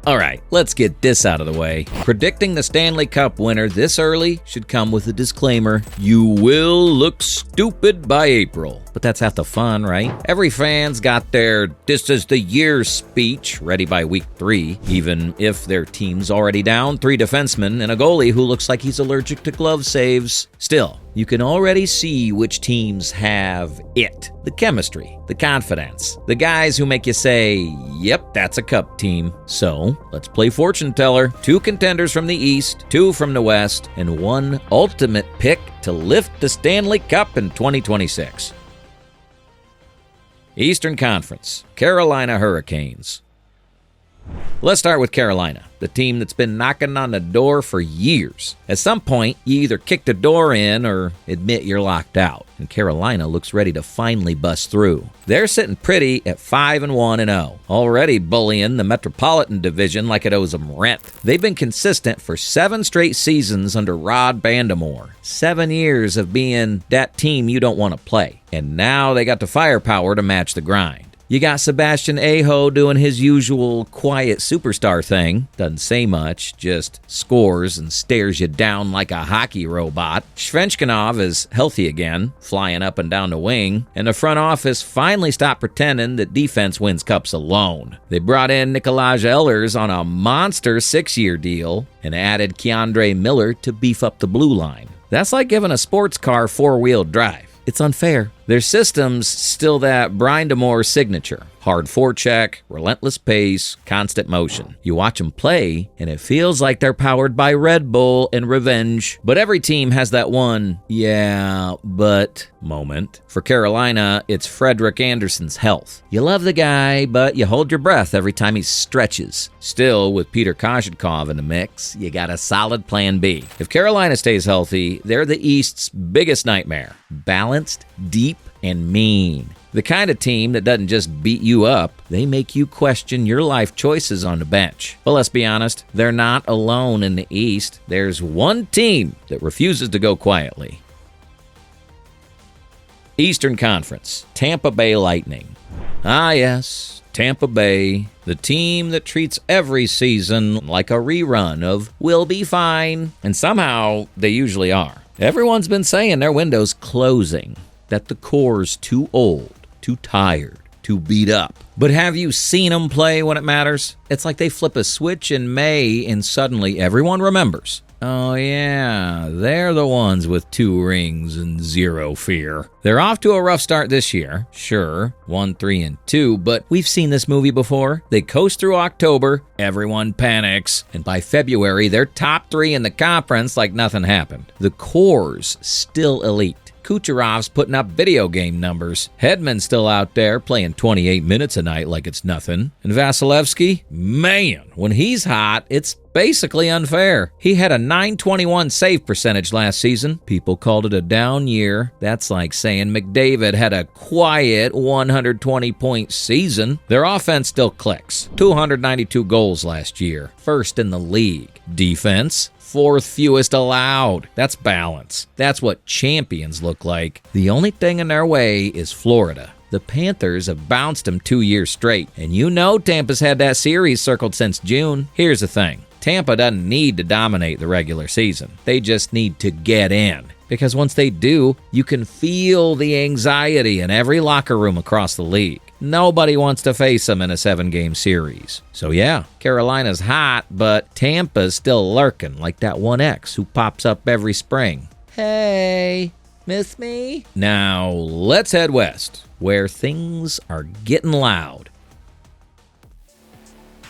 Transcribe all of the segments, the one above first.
All right, let's get this out of the way. Predicting the Stanley Cup winner this early should come with a disclaimer. You will look stupid by April. But that's half the fun, right? Every fan's got their "this is the year" speech ready by week 3, even if their team's already down 3 defensemen and a goalie who looks like he's allergic to glove saves. Still, you can already see which teams have it. The chemistry, the confidence, the guys who make you say, yep, that's a cup team. So, let's play fortune teller. 2 contenders from the East, 2 from the West, and 1 ultimate pick to lift the Stanley Cup in 2026. Eastern Conference, Carolina Hurricanes. Let's start with Carolina, the team that's been knocking on the door for years. At some point, you either kick the door in or admit you're locked out, and Carolina looks ready to finally bust through. They're sitting pretty at 5-1-0, already bullying the Metropolitan Division like it owes them rent. They've been consistent for 7 straight seasons under Rod Bandamore. 7 years of being that team you don't want to play, and now they got the firepower to match the grind. You got Sebastian Aho doing his usual quiet superstar thing. Doesn't say much, just scores and stares you down like a hockey robot. Svechnikov is healthy again, flying up and down the wing. And the front office finally stopped pretending that defense wins cups alone. They brought in Nikolaj Ehlers on a monster 6-year deal and added Keandre Miller to beef up the blue line. That's like giving a sports car 4-wheel drive. It's unfair. Their system's still that Brian DeMore signature. Hard forecheck, relentless pace, constant motion. You watch them play, and it feels like they're powered by Red Bull and revenge. But every team has that one, yeah, but moment. For Carolina, it's Frederik Andersen's health. You love the guy, but you hold your breath every time he stretches. Still, with Peter Kochetkov in the mix, you got a solid plan B. If Carolina stays healthy, they're the East's biggest nightmare. Balanced, deep, and mean. The kind of team that doesn't just beat you up, they make you question your life choices on the bench. But let's be honest, they're not alone in the East. There's one team that refuses to go quietly. Eastern Conference, Tampa Bay Lightning. Ah yes, Tampa Bay, the team that treats every season like a rerun of "we'll be fine," and somehow they usually are. Everyone's been saying their window's closing, that the core's too old, too tired, too beat up. But have you seen them play when it matters? It's like they flip a switch in May and suddenly everyone remembers. Oh yeah, they're the ones with 2 rings and 0 fear. They're off to a rough start this year. Sure, 1-3-2, but we've seen this movie before. They coast through October, everyone panics, and by February, they're top 3 in the conference like nothing happened. The core's still elite. Kucherov's putting up video game numbers. Hedman's still out there playing 28 minutes a night like it's nothing. And Vasilevsky? Man, when he's hot, it's basically unfair. He had a .921 save percentage last season. People called it a down year. That's like saying McDavid had a quiet 120-point season. Their offense still clicks. 292 goals last year. First in the league. Defense? 4th fewest allowed. That's balance. That's what champions look like. The only thing in their way is Florida. The Panthers have bounced them 2 years straight, and you know Tampa's had that series circled since June. Here's the thing. Tampa doesn't need to dominate the regular season. They just need to get in. Because once they do, you can feel the anxiety in every locker room across the league. Nobody wants to face them in a 7-game series. So yeah, Carolina's hot, but Tampa's still lurking like that one ex who pops up every spring. Hey, miss me? Now, let's head west, where things are getting loud.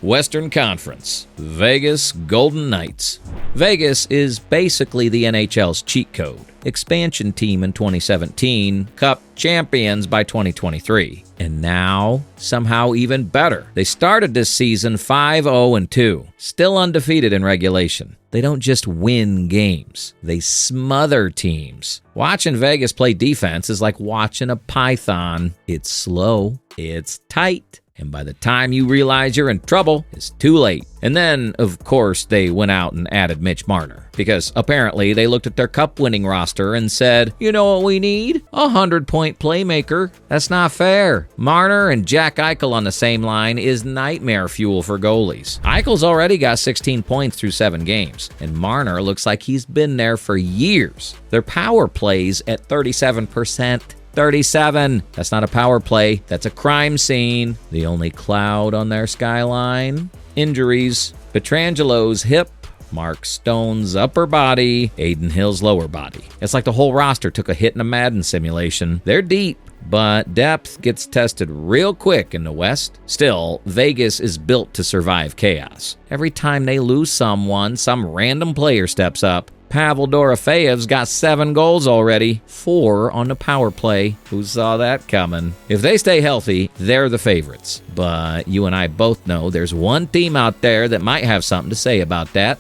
Western Conference, Vegas Golden Knights. Vegas is basically the NHL's cheat code. Expansion team in 2017, Cup champions by 2023. And now, somehow even better. They started this season 5-0-2, still undefeated in regulation. They don't just win games, they smother teams. Watching Vegas play defense is like watching a python. It's slow, it's tight, and by the time you realize you're in trouble, it's too late. And then, of course, they went out and added Mitch Marner, because apparently they looked at their cup-winning roster and said, you know what we need? A 100-point playmaker. That's not fair. Marner and Jack Eichel on the same line is nightmare fuel for goalies. Eichel's already got 16 points through 7 games, and Marner looks like he's been there for years. Their power plays at 37%. 37. That's not a power play. That's a crime scene. The only cloud on their skyline? Injuries. Petrangelo's hip, Mark Stone's upper body, Aiden Hill's lower body. It's like the whole roster took a hit in a Madden simulation. They're deep, but depth gets tested real quick in the West. Still, Vegas is built to survive chaos. Every time they lose someone, some random player steps up. Pavel Dorofeyev's got 7 goals already, 4 on the power play. Who saw that coming? If they stay healthy, they're the favorites. But you and I both know there's one team out there that might have something to say about that.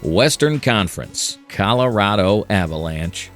Western Conference, Colorado Avalanche.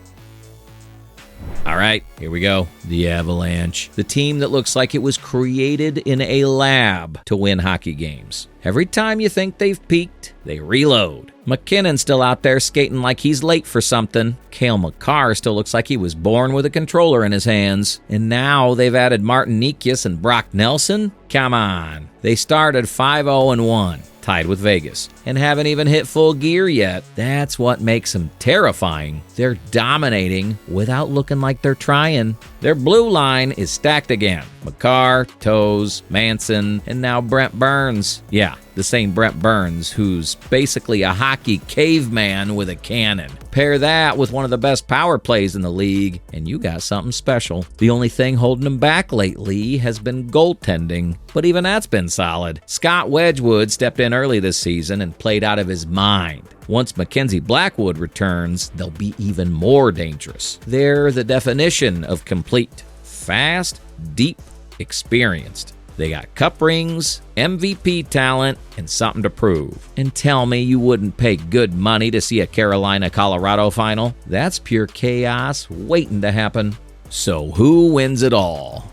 All right, here we go. The Avalanche. The team that looks like it was created in a lab to win hockey games. Every time you think they've peaked, they reload. McKinnon's still out there skating like he's late for something. Cale Makar still looks like he was born with a controller in his hands. And now they've added Martin Nikias and Brock Nelson? Come on. They started 5-0-1. Tied with Vegas, and haven't even hit full gear yet. That's what makes them terrifying. They're dominating without looking like they're trying. Their blue line is stacked again. Makar, Toews, Manson, and now Brent Burns. Yeah, the same Brent Burns, who's basically a hockey caveman with a cannon. Pair that with one of the best power plays in the league, and you got something special. The only thing holding them back lately has been goaltending, but even that's been solid. Scott Wedgwood stepped in early this season and played out of his mind. Once Mackenzie Blackwood returns, they'll be even more dangerous. They're the definition of complete. Fast, deep, experienced. They got cup rings, MVP talent, and something to prove. And tell me you wouldn't pay good money to see a Carolina-Colorado final? That's pure chaos waiting to happen. So who wins it all?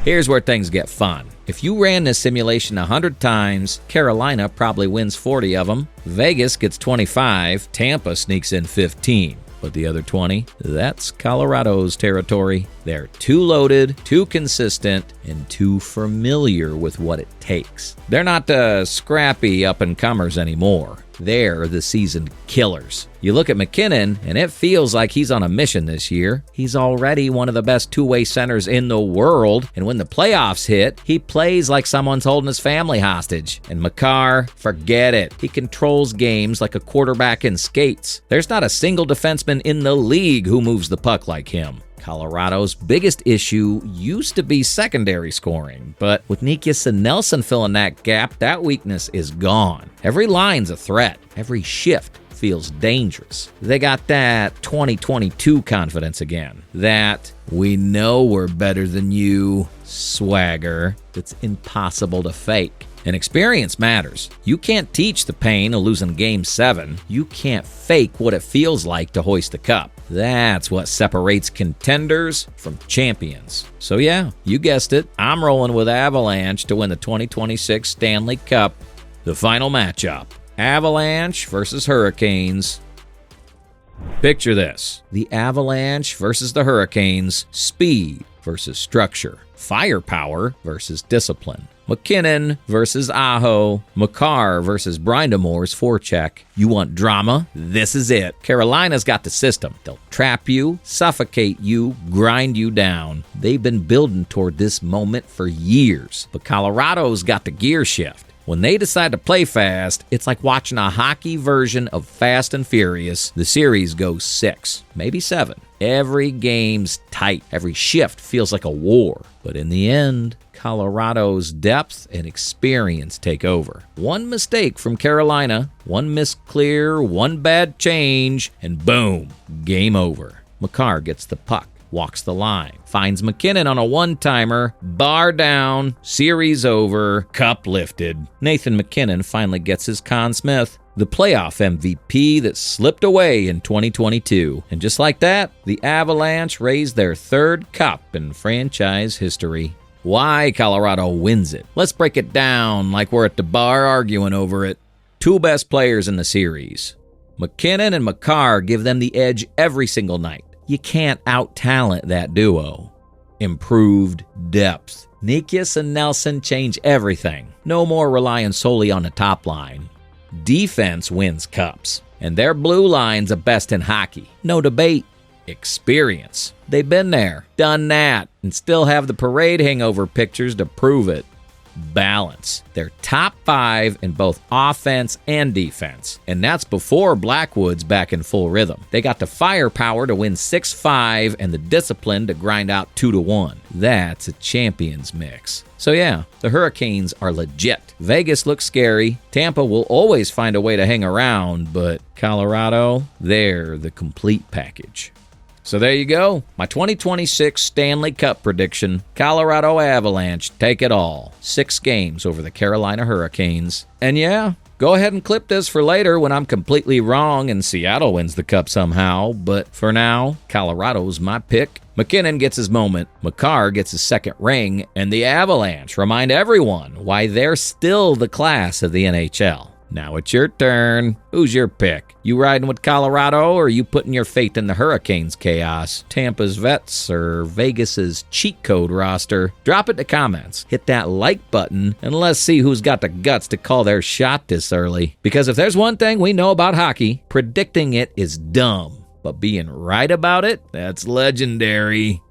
Here's where things get fun. If you ran this simulation 100 times, Carolina probably wins 40 of them. Vegas gets 25. Tampa sneaks in 15. But the other 20, that's Colorado's territory. They're too loaded, too consistent, and too familiar with what it takes. They're not the scrappy up-and-comers anymore. They're the seasoned killers. You look at McKinnon, and it feels like he's on a mission this year. He's already one of the best two-way centers in the world, and when the playoffs hit, he plays like someone's holding his family hostage. And Makar, forget it. He controls games like a quarterback in skates. There's not a single defenseman in the league who moves the puck like him. Colorado's biggest issue used to be secondary scoring, but with Nikias and Nelson filling that gap, that weakness is gone. Every line's a threat. Every shift feels dangerous. They got that 2022 confidence again. That we know we're better than you swagger that's impossible to fake. And experience matters. You can't teach the pain of losing Game 7. You can't fake what it feels like to hoist the cup. That's what separates contenders from champions. So yeah, you guessed it. I'm rolling with Avalanche to win the 2026 Stanley Cup. The final matchup, Avalanche versus Hurricanes. Picture this. The Avalanche versus the Hurricanes. Speed versus structure. Firepower versus discipline. McKinnon versus Aho. Makar versus Brindamore's forecheck. You want drama? This is it. Carolina's got the system. They'll trap you, suffocate you, grind you down. They've been building toward this moment for years. But Colorado's got the gear shift. When they decide to play fast, it's like watching a hockey version of Fast and Furious. The series goes 6, maybe 7. Every game's tight. Every shift feels like a war. But in the end, Colorado's depth and experience take over. One mistake from Carolina, one misclear, one bad change, and boom, game over. Makar gets the puck, walks the line, finds McKinnon on a one-timer, bar down, series over, cup lifted. Nathan McKinnon finally gets his Conn Smythe, the playoff MVP that slipped away in 2022. And just like that, the Avalanche raised their 3rd cup in franchise history. Why Colorado wins it. Let's break it down like we're at the bar arguing over it. Two best players in the series. McKinnon and Makar give them the edge every single night. You can't out-talent that duo. Improved depth. Nikias and Nelson change everything. No more relying solely on the top line. Defense wins cups. And their blue line's the best in hockey. No debate. Experience. They've been there, done that, and still have the parade hangover pictures to prove it. Balance. They're top 5 in both offense and defense. And that's before Blackwood's back in full rhythm. They got the firepower to win 6-5 and the discipline to grind out 2-1. That's a champions mix. So yeah, the Hurricanes are legit. Vegas looks scary. Tampa will always find a way to hang around, but Colorado, they're the complete package. So there you go. My 2026 Stanley Cup prediction. Colorado Avalanche take it all. 6 games over the Carolina Hurricanes. And yeah, go ahead and clip this for later when I'm completely wrong and Seattle wins the cup somehow. But for now, Colorado's my pick. McKinnon gets his moment. Makar gets his second ring. And the Avalanche remind everyone why they're still the class of the NHL. Now it's your turn. Who's your pick? You riding with Colorado or are you putting your faith in the Hurricanes' chaos? Tampa's vets or Vegas's cheat code roster? Drop it in the comments. Hit that like button and let's see who's got the guts to call their shot this early. Because if there's one thing we know about hockey, predicting it is dumb. But being right about it, that's legendary.